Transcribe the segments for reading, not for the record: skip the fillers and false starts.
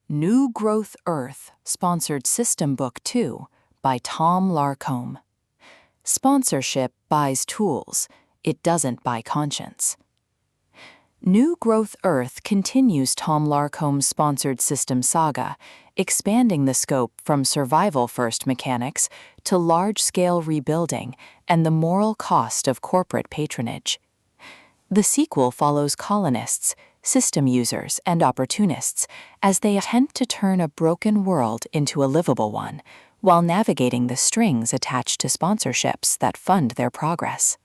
New Growth Earth, sponsored System Book 2 by Tom Larcombe. Sponsorship buys tools, it doesn't buy conscience. New Growth Earth continues Tom Larcombe's sponsored system saga, expanding the scope from survival-first mechanics to large-scale rebuilding and the moral cost of corporate patronage. The sequel follows colonists, system users, and opportunists as they attempt to turn a broken world into a livable one, while navigating the strings attached to sponsorships that fund their progress.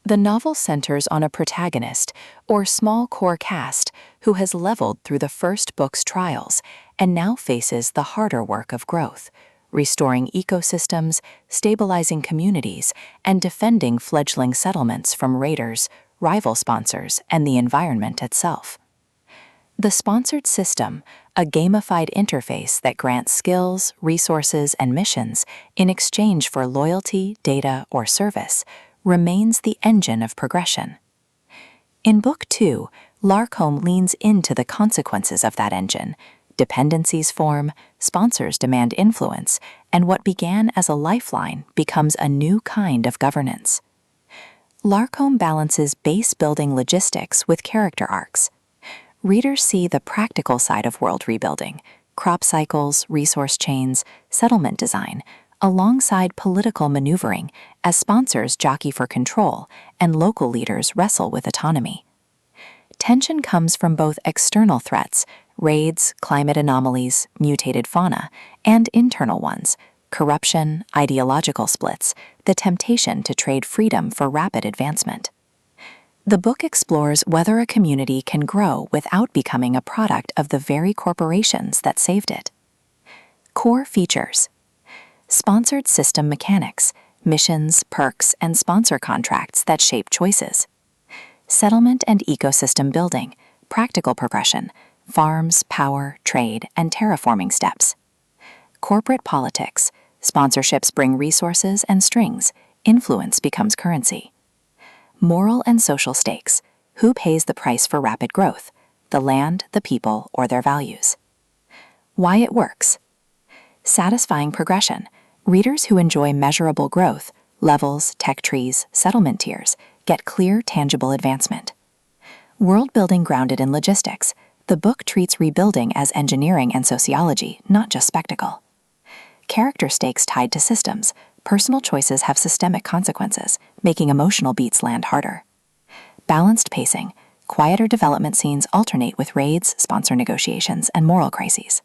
The novel centers on a protagonist, or small core cast, who has leveled through the first book's trials and now faces the harder work of growth, restoring ecosystems, stabilizing communities, and defending fledgling settlements from raiders, rival sponsors, and the environment itself. The sponsored system, a gamified interface that grants skills, resources, and missions in exchange for loyalty, data, or service, remains the engine of progression. In Book 2, Larcombe leans into the consequences of that engine. Dependencies form, sponsors demand influence, and what began as a lifeline becomes a new kind of governance. Larcombe balances base-building logistics with character arcs. Readers see the practical side of world rebuilding, crop cycles, resource chains, settlement design, alongside political maneuvering as sponsors jockey for control and local leaders wrestle with autonomy. Tension comes from both external threats, raids, climate anomalies, mutated fauna, and internal ones, corruption, ideological splits, the temptation to trade freedom for rapid advancement. The book explores whether a community can grow without becoming a product of the very corporations that saved it. Core features: sponsored system mechanics, missions, perks, and sponsor contracts that shape choices. Settlement and ecosystem building, practical progression, farms, power, trade, and terraforming steps. Corporate politics, sponsorships bring resources and strings, influence becomes currency. Moral and social stakes, who pays the price for rapid growth, the land, the people, or their values. Why it works. Satisfying progression, readers who enjoy measurable growth, levels, tech trees, settlement tiers, get clear, tangible advancement. World building grounded in logistics, the book treats rebuilding as engineering and sociology, not just spectacle. Character stakes tied to systems, personal choices have systemic consequences, making emotional beats land harder. Balanced pacing, quieter development scenes alternate with raids, sponsor negotiations, and moral crises.